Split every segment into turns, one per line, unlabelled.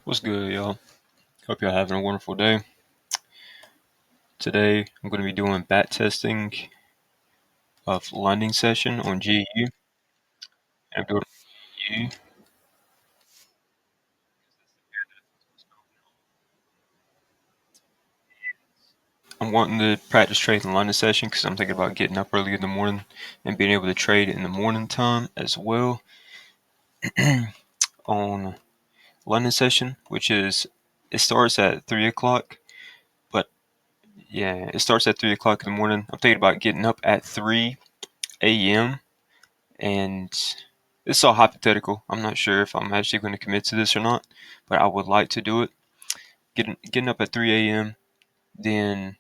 What's good, y'all? Hope y'all having a wonderful day. Today, I'm going to be doing bat testing of landing session on GU. I'm doing GU. I'm wanting to practice trading London session because I'm thinking about getting up early in the morning and being able to trade in the morning time as well on London session, which is it starts at 3 o'clock. But yeah, it starts at 3 o'clock in the morning. I'm thinking about getting up at 3 a.m. and it's all hypothetical. I'm not sure if I'm actually going to commit to this or not, but I would like to do it. Getting up at 3 a.m., then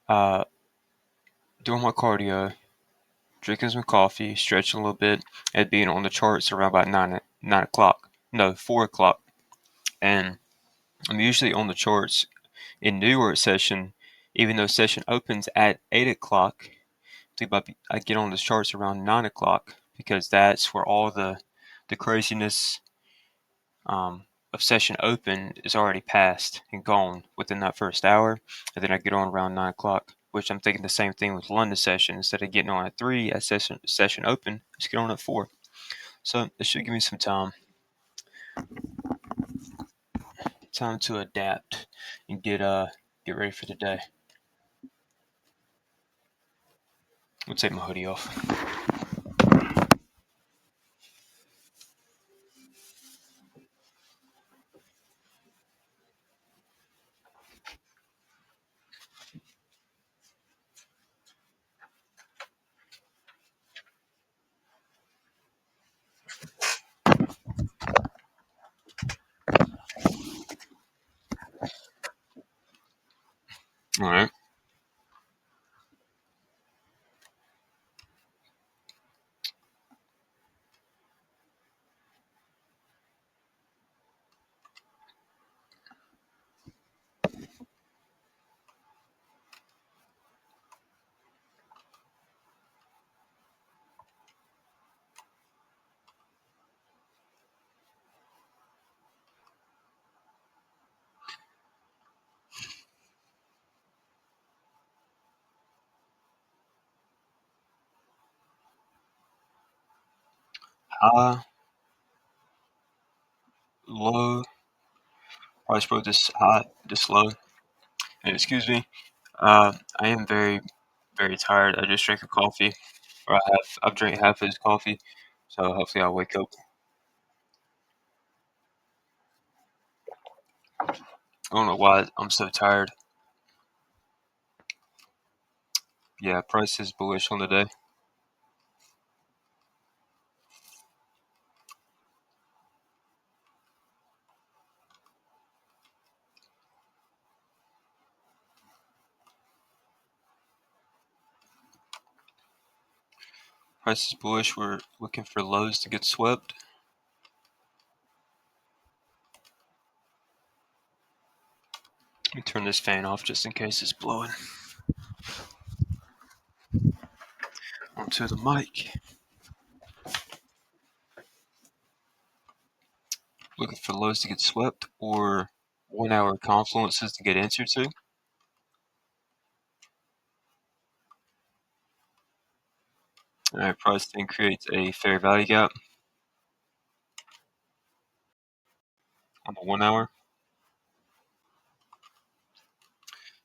uh, doing my cardio, drinking some coffee, stretching a little bit, and being on the charts around about 9 o'clock. No, 4 o'clock. And I'm usually on the charts in New York session, even though session opens at 8 o'clock. I get on the charts around 9 o'clock because that's where all the craziness of session open is already passed and gone within that first hour, and then I get on around 9 o'clock. Which I'm thinking the same thing with London session. Instead of getting on at 3 at session open, just get on at 4. So it should give me some time to adapt and get ready for the day. I'll take my hoodie off. All right. High, low, price broke this high, this low. And excuse me, I am very, very tired. I just drank a coffee, or I've drank half of this coffee, so hopefully I'll wake up. I don't know why I'm so tired. Yeah, price is bullish on the day. Price is bullish. We're looking for lows to get swept. Let me turn this fan off just in case it's blowing onto the mic. Looking for lows to get swept or 1 hour confluences to get answered to. Alright, price then creates a fair value gap on the 1 hour.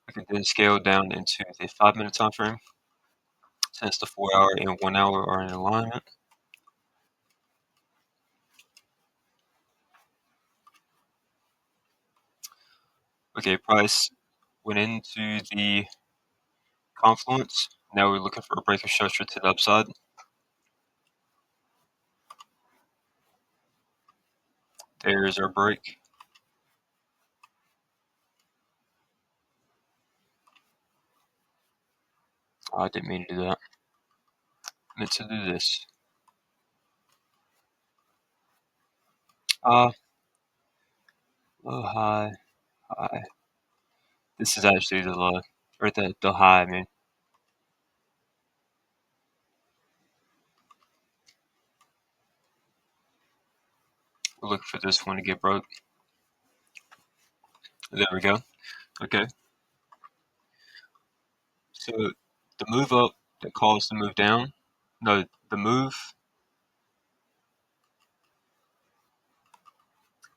We can then scale down into the 5 minute time frame since the 4 hour and 1 hour are in alignment. Okay, price went into the confluence. Now we're looking for a breaker structure to the upside. There's our break. Oh, I didn't mean to do that. I meant to do this. Uh, low, high, high. This is actually the low, or the high, I mean. We're looking for this one to get broke. There we go. Okay. So the move up that caused the move down. No, the move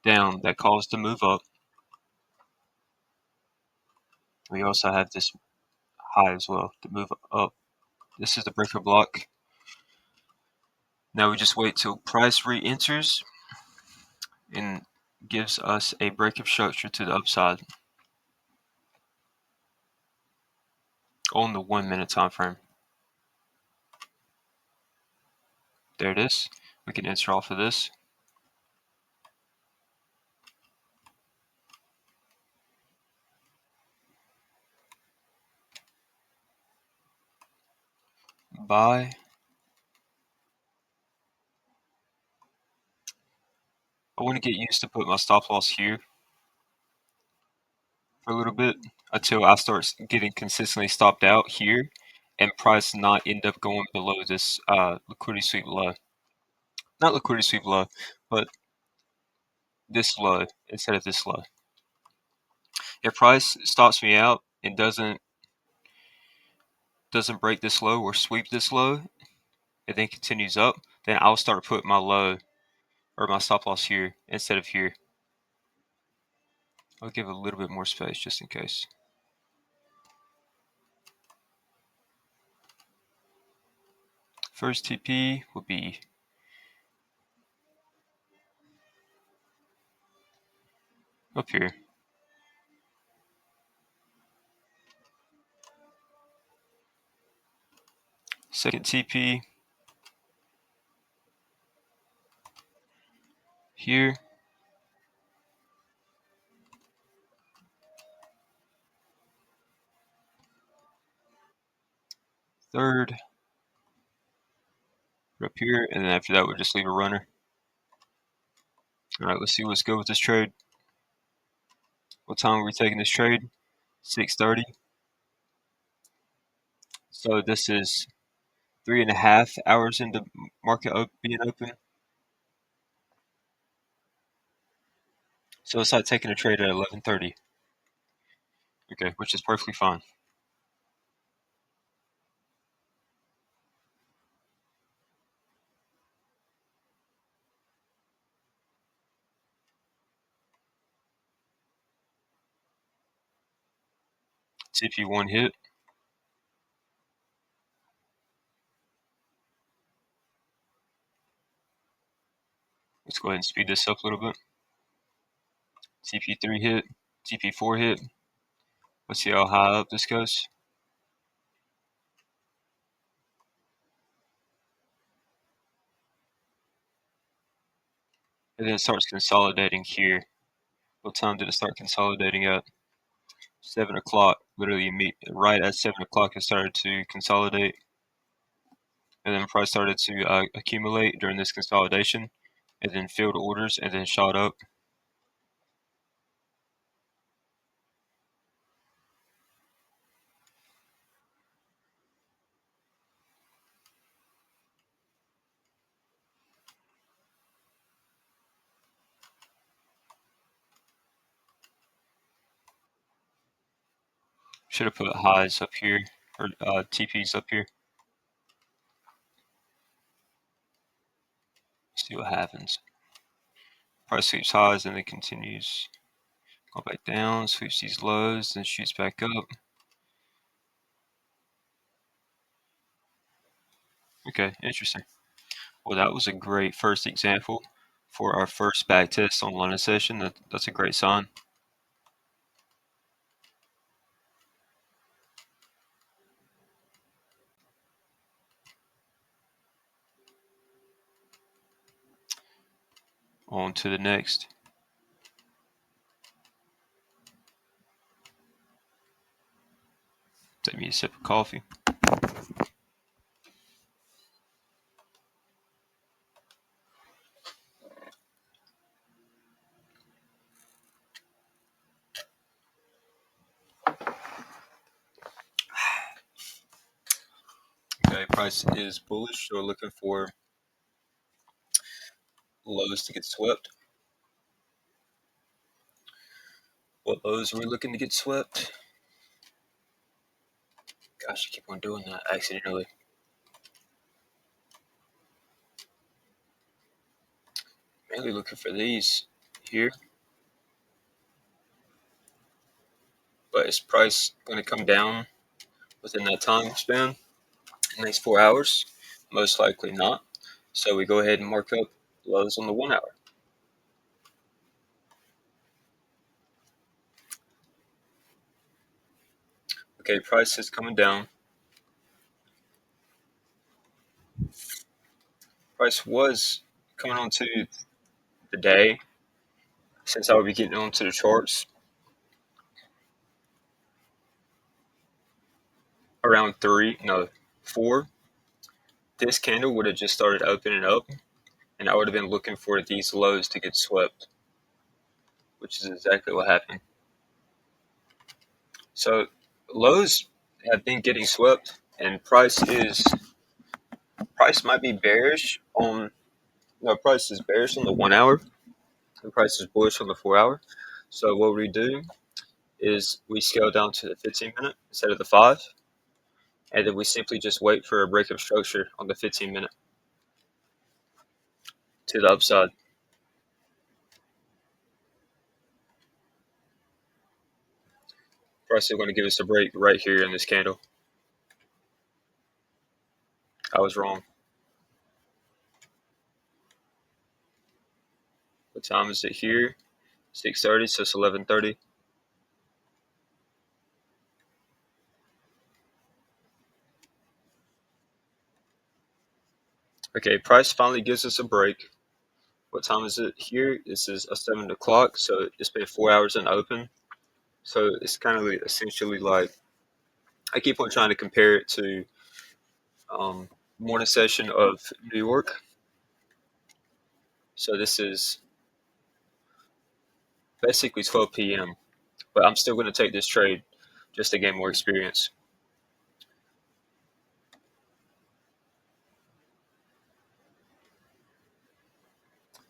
down that caused the move up. We also have this high as well, the move up. This is the breaker block. Now we just wait till price re-enters and gives us a breakup structure to the upside on the 1 minute time frame. There it is. We can enter off of this. Buy. I want to get used to put my stop loss here for a little bit until I start getting consistently stopped out here and price not end up going below this liquidity sweep low. Not liquidity sweep low, but this low instead of this low. If price stops me out and doesn't break this low or sweep this low and then continues up, then I'll start putting my low or my stop loss here instead of here. I'll give a little bit more space just in case. First TP will be up here. Second TP here. Third up here, and then after that we'll just leave a runner. All right, let's see what's good with this trade. What time are we taking this trade? 6:30. So this is 3.5 hours into market being open. So it's like taking a trade at 11:30. Okay, which is perfectly fine. TP1 hit. Let's go ahead and speed this up a little bit. TP3 hit. TP4 hit. Let's see how high up this goes. And then it starts consolidating here. What time did it start consolidating at? 7 o'clock. Literally, right at 7 o'clock, it started to consolidate. And then price started to accumulate during this consolidation. And then filled orders and then shot up. Should have put highs up here, or TPs up here. See what happens. Price sweeps highs and then continues. Go back down, sweeps these lows, then shoots back up. Okay, interesting. Well, that was a great first example for our first back test on London session. That's a great sign. On to the next. Take me a sip of coffee. Okay, price is bullish, so we're looking for lows to get swept. What lows are we looking to get swept? Gosh, I keep on doing that accidentally. Mainly looking for these here. But is price going to come down within that time span? The next 4 hours? Most likely not. So we go ahead and mark up lows on the 1 hour. Okay, price is coming down. Price was coming onto the day, since I will be getting onto the charts around 4. This candle would have just started opening up, and I would have been looking for these lows to get swept, which is exactly what happened. So lows have been getting swept, and price might be bearish on no price is bearish on the 1 hour, and price is bullish on the 4 hour. So what we do is we scale down to the 15 minute instead of the 5, and then we simply just wait for a break of structure on the 15 minute to the upside. Price is going to give us a break right here in this candle. I was wrong. What time is it here? 6:30, so it's 11:30. Okay, price finally gives us a break. What time is it here? This is 7 o'clock, so it's been 4 hours unopened. So it's kind of essentially like, I keep on trying to compare it to morning session of New York. So this is basically 12 p.m., but I'm still going to take this trade just to gain more experience.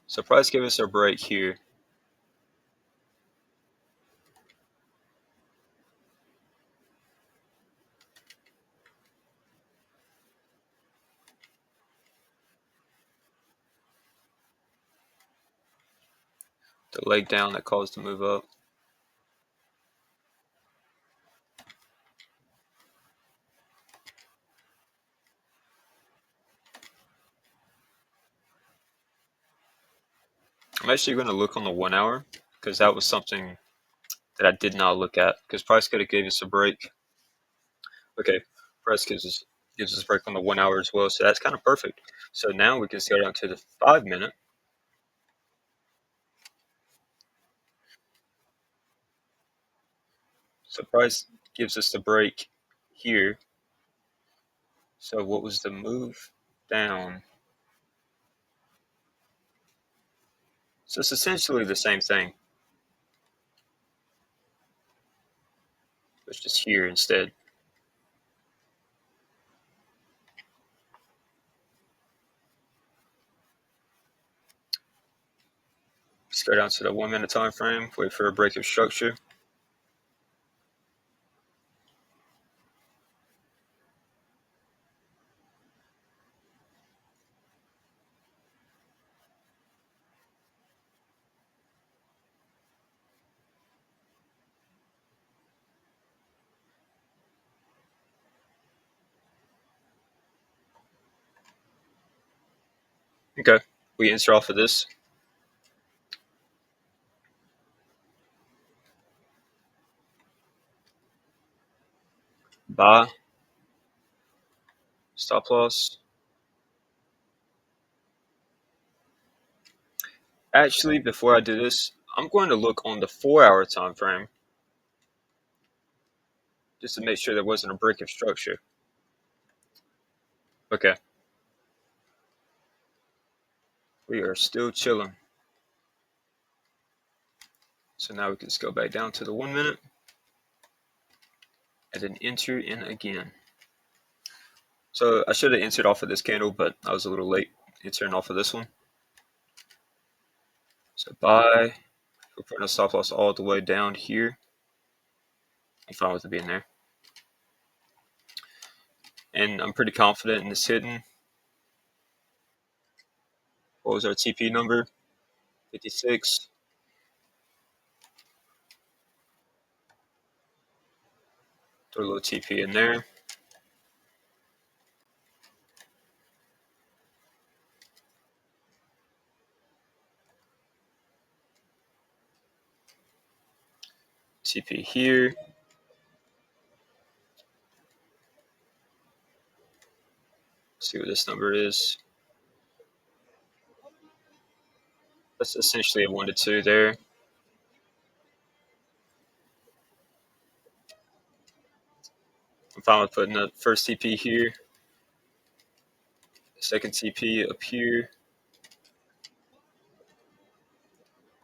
So price gave us a break here. The leg down that caused the move up. I'm actually going to look on the 1 hour, because that was something that I did not look at, because price could have gave us a break. Okay, price gives us a break on the 1 hour as well, so that's kind of perfect. So now we can scale down to the 5 minute. So price gives us the break here. So what was the move down? So it's essentially the same thing. It's just here instead. Let's go down to the 1 minute time frame, wait for a break of structure. Okay, we enter off of this. Buy, stop loss. Actually, before I do this, I'm going to look on the 4 hour time frame just to make sure there wasn't a break of structure. Okay. We are still chilling. So now we can just go back down to the 1 minute and then enter in again. So I should have entered off of this candle, but I was a little late entering off of this one. So buy, We're putting a stop loss all the way down here. I'm fine with it being there. And I'm pretty confident in this hitting. What was our TP number? 56. Throw a little TP in there. TP here. See what this number is. That's essentially a 1 to 2 there. I'm fine with putting the first TP here. Second TP up here.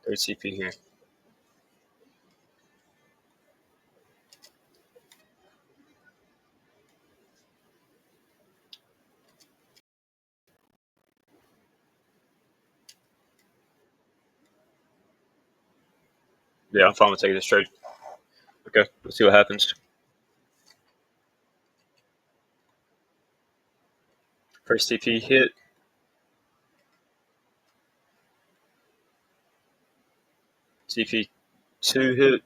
Third TP here. Yeah, I'm fine with taking this trade. Okay, let's see what happens. First TP hit. TP2 hit.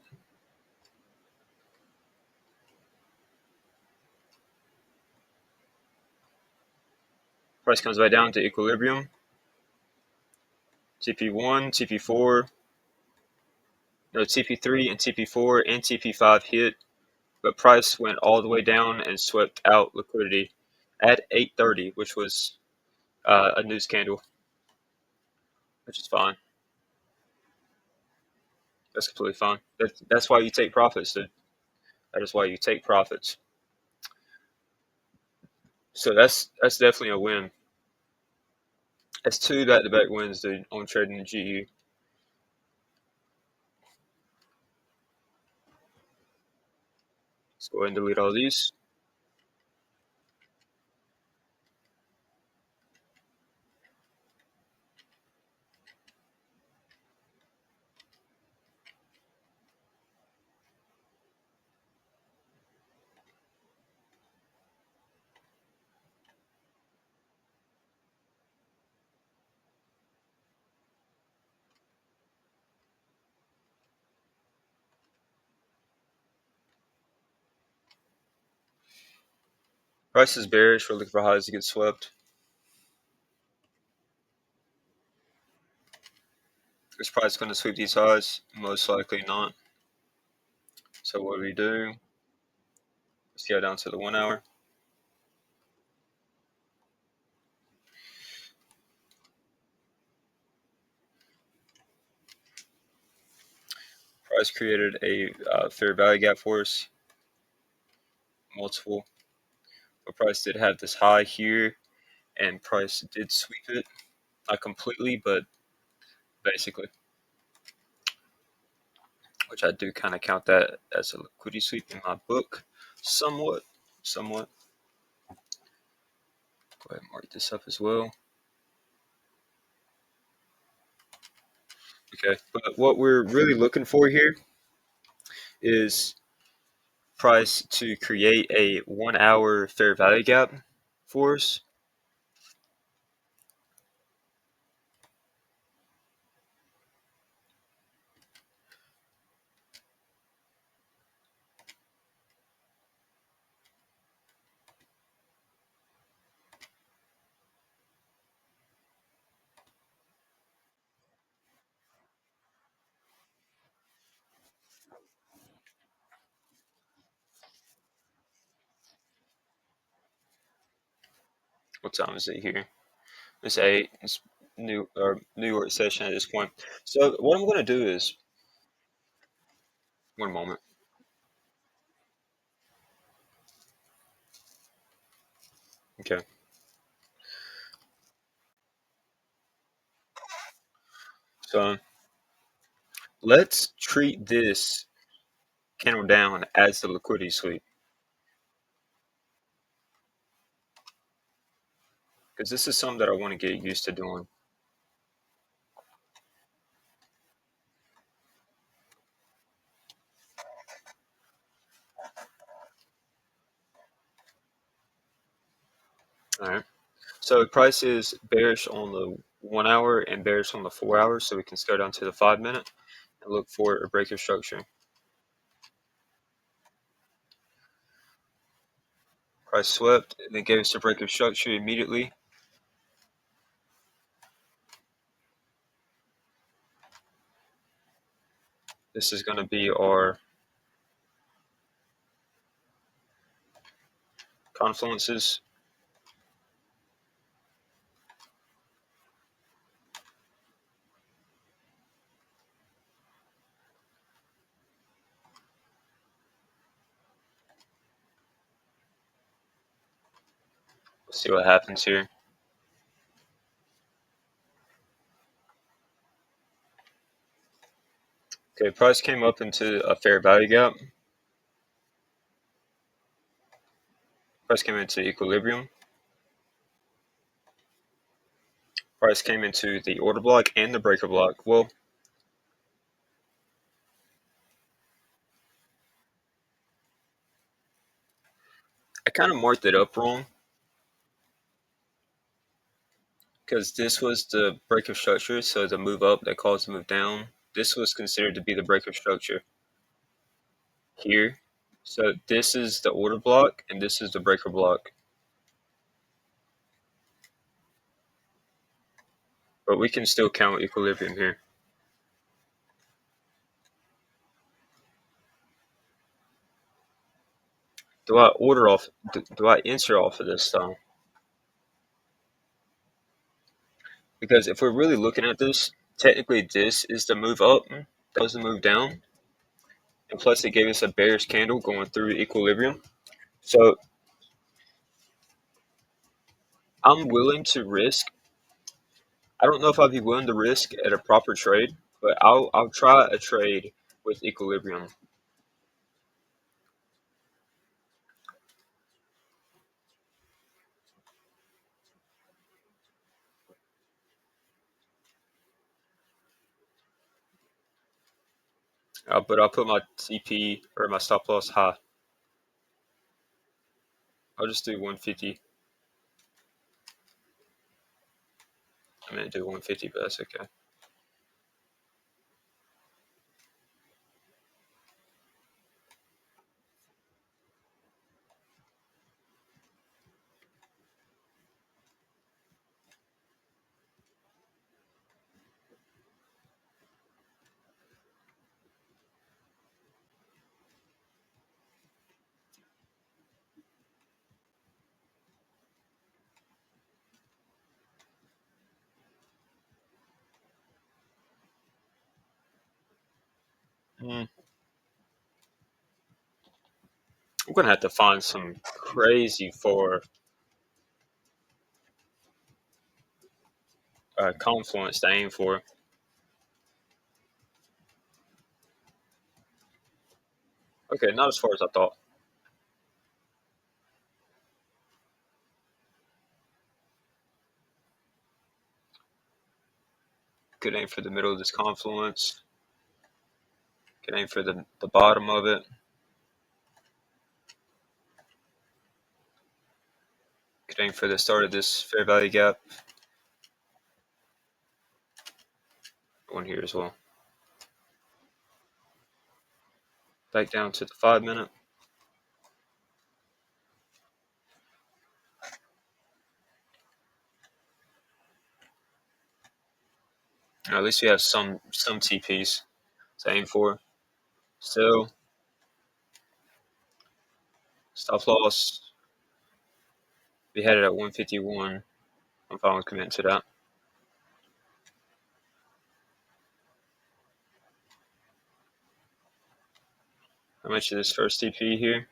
Price comes back down to equilibrium. TP1, TP4. No, TP3 and TP4 and TP5 hit, but price went all the way down and swept out liquidity at 8:30, which was a news candle, which is fine. That's completely fine. That's why you take profits, dude. That is why you take profits. So that's definitely a win. That's 2 back-to-back wins, dude, on trading the GU. Let's go ahead and delete all these. Price is bearish. We're looking for highs to get swept. Is price going to sweep these highs? Most likely not. So what do? Let's go down to the 1 hour. Price created a fair value gap for us, multiple. But price did have this high here, and price did sweep it. Not completely, but basically. Which I do kind of count that as a liquidity sweep in my book. Somewhat. Go ahead and mark this up as well. Okay, but what we're really looking for here is price to create a 1 hour fair value gap for us. What time is it here? It's 8. It's New York session at this point. So what I'm going to do is, one moment. Okay. So let's treat this candle down as the liquidity sweep, because this is something that I want to get used to doing. All right. So price is bearish on the 1 hour and bearish on the 4 hours. So we can go down to the 5 minute and look for a break of structure. Price swept and then gave us a break of structure immediately. This is going to be our confluences. We'll see what happens here. Okay, price came up into a fair value gap. Price came into equilibrium. Price came into the order block and the breaker block. Well, I kind of marked it up wrong because this was the break of structure, so the move up that caused the move down. This was considered to be the break of structure here. So this is the order block and this is the breaker block. But we can still count equilibrium here. Do I order off? Do I enter off of this though? Because if we're really looking at this, technically this is the move up, that was the move down, and plus it gave us a bearish candle going through equilibrium. So I'm willing to risk. I don't know if I'd be willing to risk at a proper trade, but I'll try a trade with equilibrium. But I'll put my TP or my stop loss high. I'll just do 150. I'm gonna do 150, but that's okay. Mm. I'm gonna have to find some crazy for confluence to aim for. Okay, not as far as I thought. Could aim for the middle of this confluence. Could aim for the bottom of it. Could aim for the start of this fair value gap. One here as well. Back down to the 5 minute. At least we have some TPs to aim for. So stop loss. We had it at 151. I'm fine with committing to that. How much is this first TP here?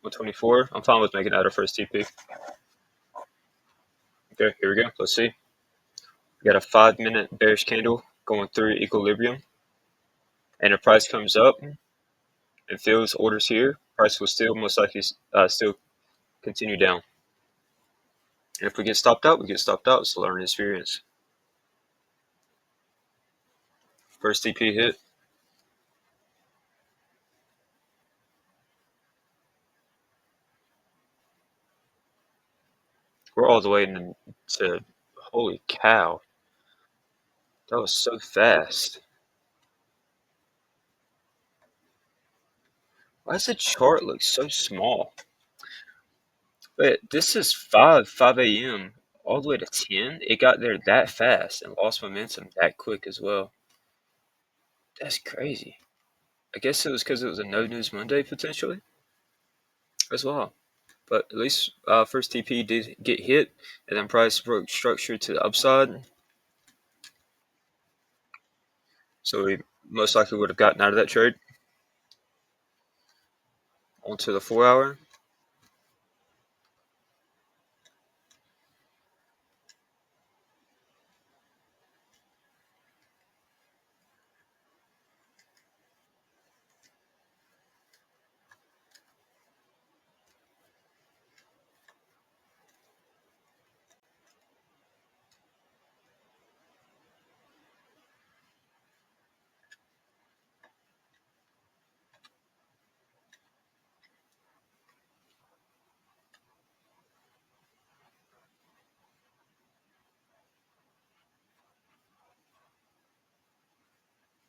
124. I'm fine with making that our first TP. Okay, here we go. Let's see. We got a 5 minute bearish candle going through equilibrium. And if price comes up and fills orders here, price will still most likely still continue down. And if we get stopped out, we get stopped out. It's a learning experience. First TP hit. We're all the way to holy cow. That was so fast. Why does the chart look so small? Wait, this is 5 a.m. all the way to 10? It got there that fast and lost momentum that quick as well. That's crazy. I guess it was because it was a no news Monday potentially as well. But at least first TP did get hit, and then price broke structure to the upside. So we most likely would have gotten out of that trade onto the 4 hour.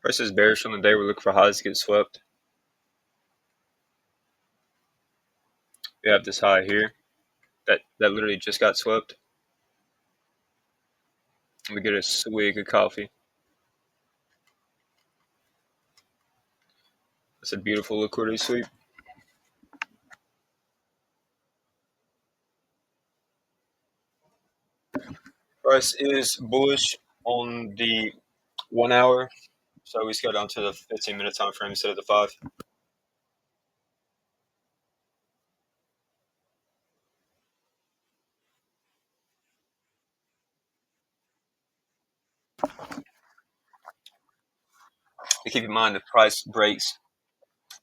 Price is bearish on the day. We're looking for highs to get swept. We have this high here that literally just got swept. We get a swig of coffee. That's a beautiful liquidity sweep. Price is bullish on the 1 hour, so we scale down to the 15-minute time frame instead of the 5. To keep in mind, if price breaks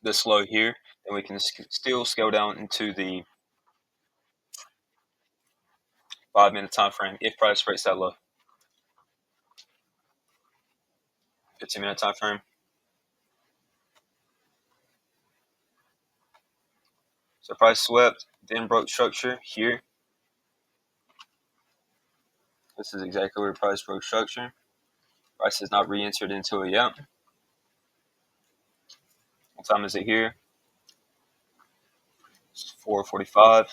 this low here, then we can still scale down into the 5-minute time frame if price breaks that low. 15-minute time frame. So price swept, then broke structure here. This is exactly where price broke structure. Price has not re-entered into it yet. What time is it here? It's 4:45.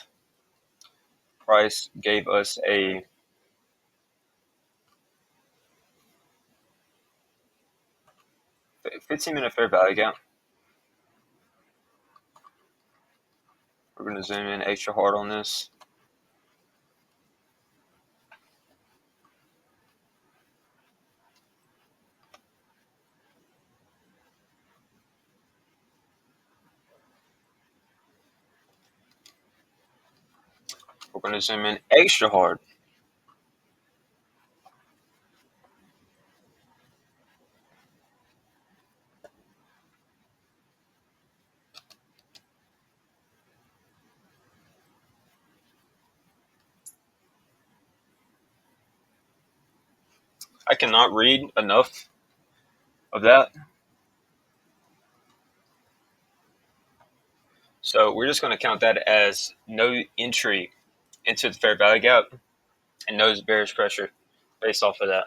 Price gave us a 15-minute fair value gap. We're going to zoom in extra hard on this. We're going to zoom in extra hard. I cannot read enough of that. So we're just going to count that as no entry into the fair value gap and no bearish pressure based off of that.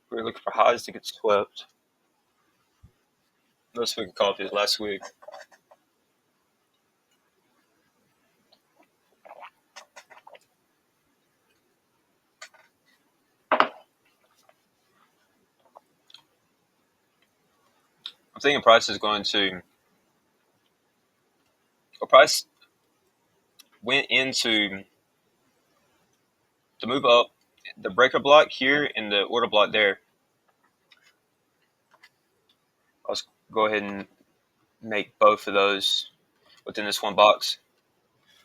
We're looking for highs to get swept. Most we could call it last week. I'm thinking price is going to, or price went into the move up, the breaker block here and the order block there. Let's go ahead and make both of those within this one box.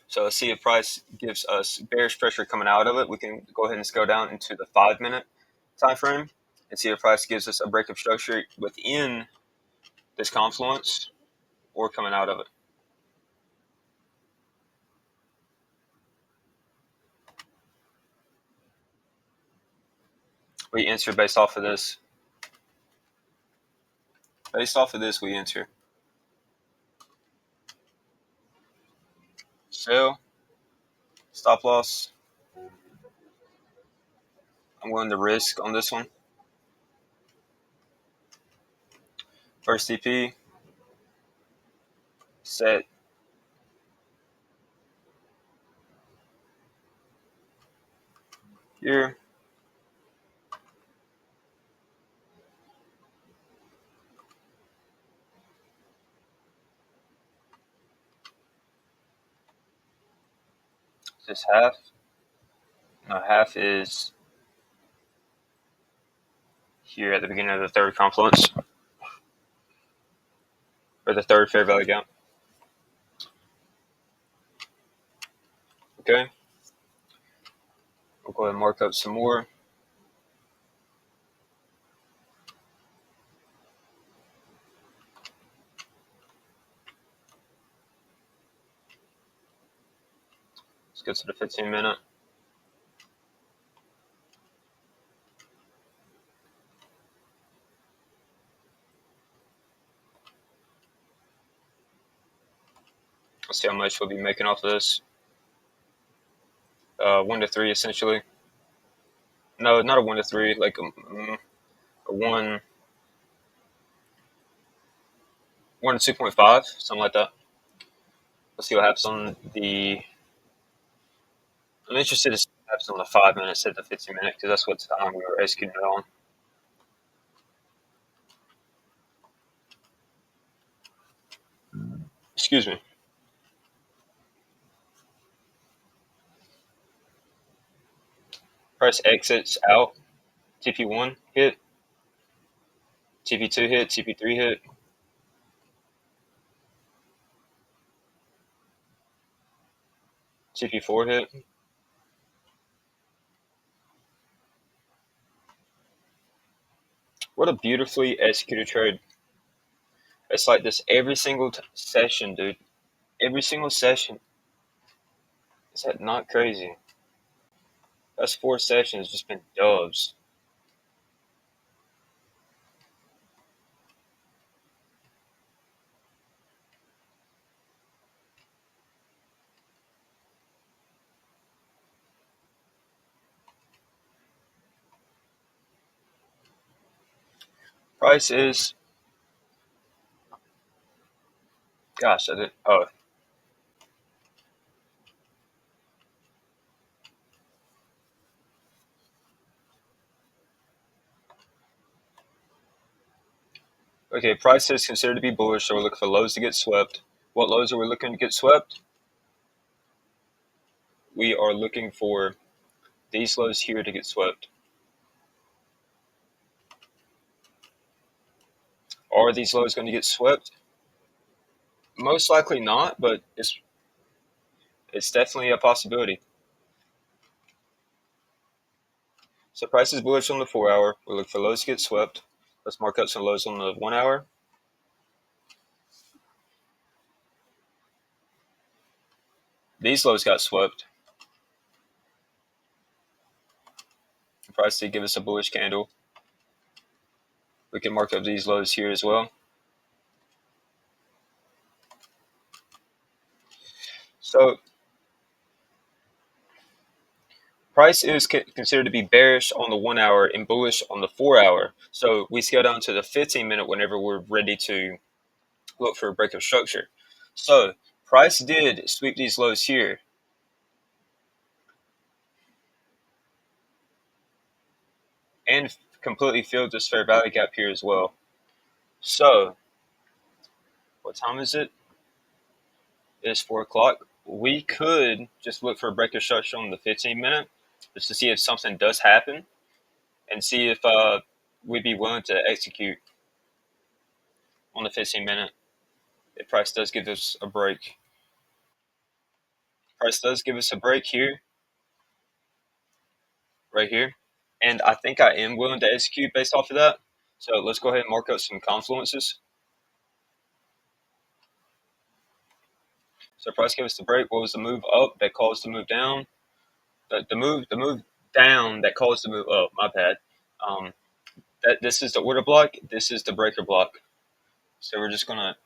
So let's see if price gives us bearish pressure coming out of it. We can go ahead and scale down into the 5-minute time frame and see if price gives us a break of structure within this confluence or coming out of it. We enter based off of this. Based off of this, we enter. Sell. Stop loss. I'm willing to risk on this one. First TP. Set. Here. This half. No, half is here at the beginning of the third confluence. Or the third fair value gap. Okay. We'll go ahead and mark up some more. Let's get to the 15-minute. Let's see how much we'll be making off of this. 1 to 3 essentially. No, not a 1 to 3, like a 1 to 2.5, something like that. Let's see what happens on the. I'm interested to see what happens on the 5-minute instead of the 15-minute because that's what time we were executing it on. Excuse me. Price exits out. TP1 hit. TP2 hit. TP3 hit. TP4 hit. What a beautifully executed trade. It's like this every single session, dude. Every single session. Is that not crazy? That's 4 sessions just been dubs. Price is. Gosh, I didn't. Oh. Okay, price is considered to be bullish, so we're looking for lows to get swept. What lows are we looking to get swept? We are looking for these lows here to get swept. Are these lows going to get swept? Most likely not, but it's definitely a possibility. So price is bullish on the 4-hour. We're looking for lows to get swept. Let's mark up some lows on the 1-hour. These lows got swept. The price did give us a bullish candle. We can mark up these lows here as well. So price is considered to be bearish on the 1-hour and bullish on the 4-hour. So we scale down to the 15-minute whenever we're ready to look for a break of structure. So price did sweep these lows here. And completely filled this fair value gap here as well. So what time is it? It's 4 o'clock. We could just look for a break of structure on the 15-minute just to see if something does happen and see if we'd be willing to execute on the 15-minute. If price does give us a break. Price does give us a break here, right here. And I think I am willing to execute based off of that. So let's go ahead and mark up some confluences. So price gave us the break. What was the move up that caused the move down? The move down that caused the move up. My bad. Um, this is the order block. This is the breaker block. So we're just gonna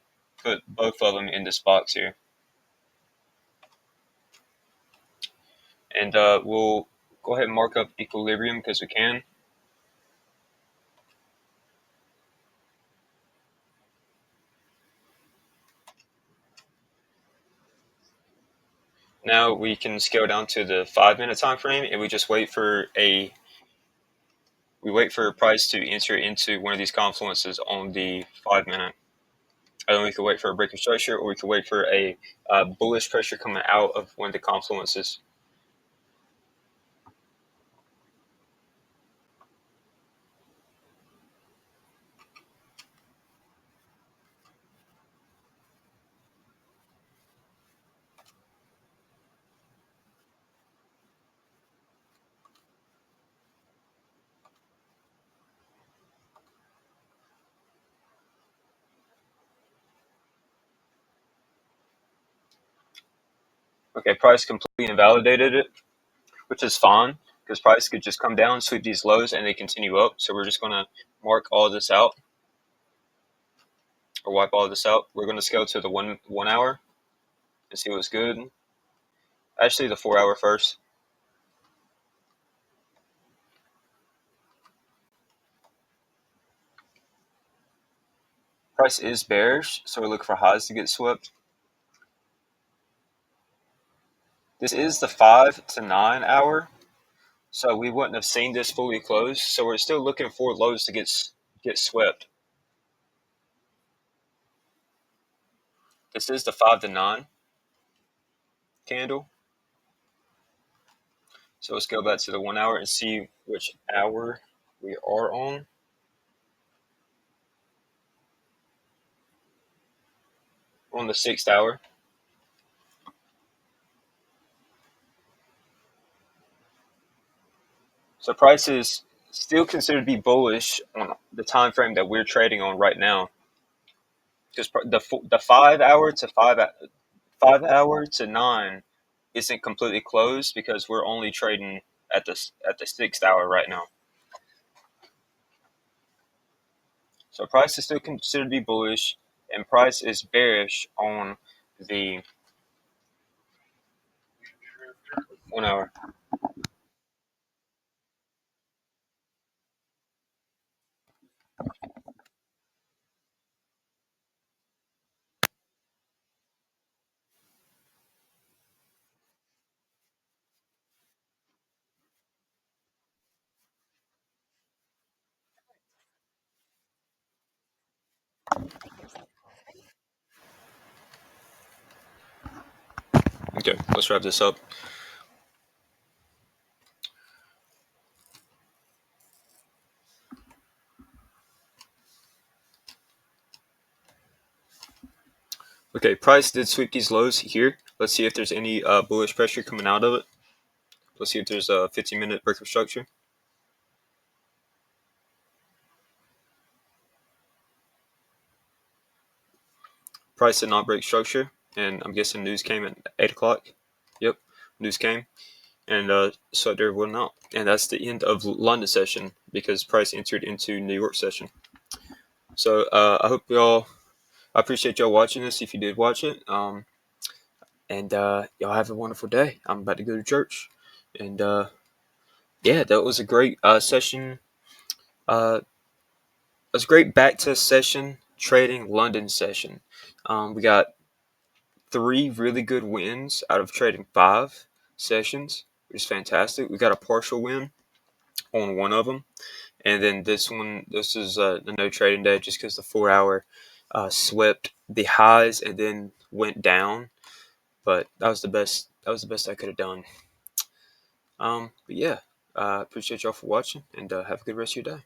put both of them in this box here, and we'll go ahead and mark up equilibrium because we can. Now we can scale down to the 5 minute time frame, and we just wait for a price to enter into one of these confluences on the 5 minute. And then we could wait for a break of structure, or we could wait for a bullish pressure coming out of one of the confluences. Okay, price completely invalidated it, which is fine because price could just come down, sweep these lows, and they continue up. So we're just going to mark all this out, or wipe all this out. We're going to scale to the 1 hour and see what's good. Actually, the 4 hour first. Price is bearish, so we look for highs to get swept. This is the 5 to 9 hour, so we wouldn't have seen this fully closed. So we're still looking for lows to get swept. This is the 5 to 9 candle. So let's go back to the 1 hour and see which hour we are on. We're on the 6th hour. So price is still considered to be bullish on the time frame that we're trading on right now. Because the 5 hour to 9 isn't completely closed because we're only trading at the 6th hour right now. So price is still considered to be bullish, and price is bearish on the 1 hour. Okay, let's wrap this up. Okay, price did sweep these lows here. Let's see if there's any bullish pressure coming out of it. Let's see if there's a 15-minute break of structure. Price did not break structure, and I'm guessing news came at 8 o'clock. Yep, news came, and swept everyone out. And that's the end of London session because price entered into New York session. So I appreciate y'all watching this if you did watch it. And y'all have a wonderful day. I'm about to go to church. And yeah, that was a great session. It was a great backtest session, trading London session. We got 3 really good wins out of trading 5 sessions, which is fantastic. We got a partial win on one of them. And then this is the no trading day just because the 4 hour swept the highs and then went down. But that was the best. That was the best I could have done. But yeah, appreciate y'all for watching, and have a good rest of your day.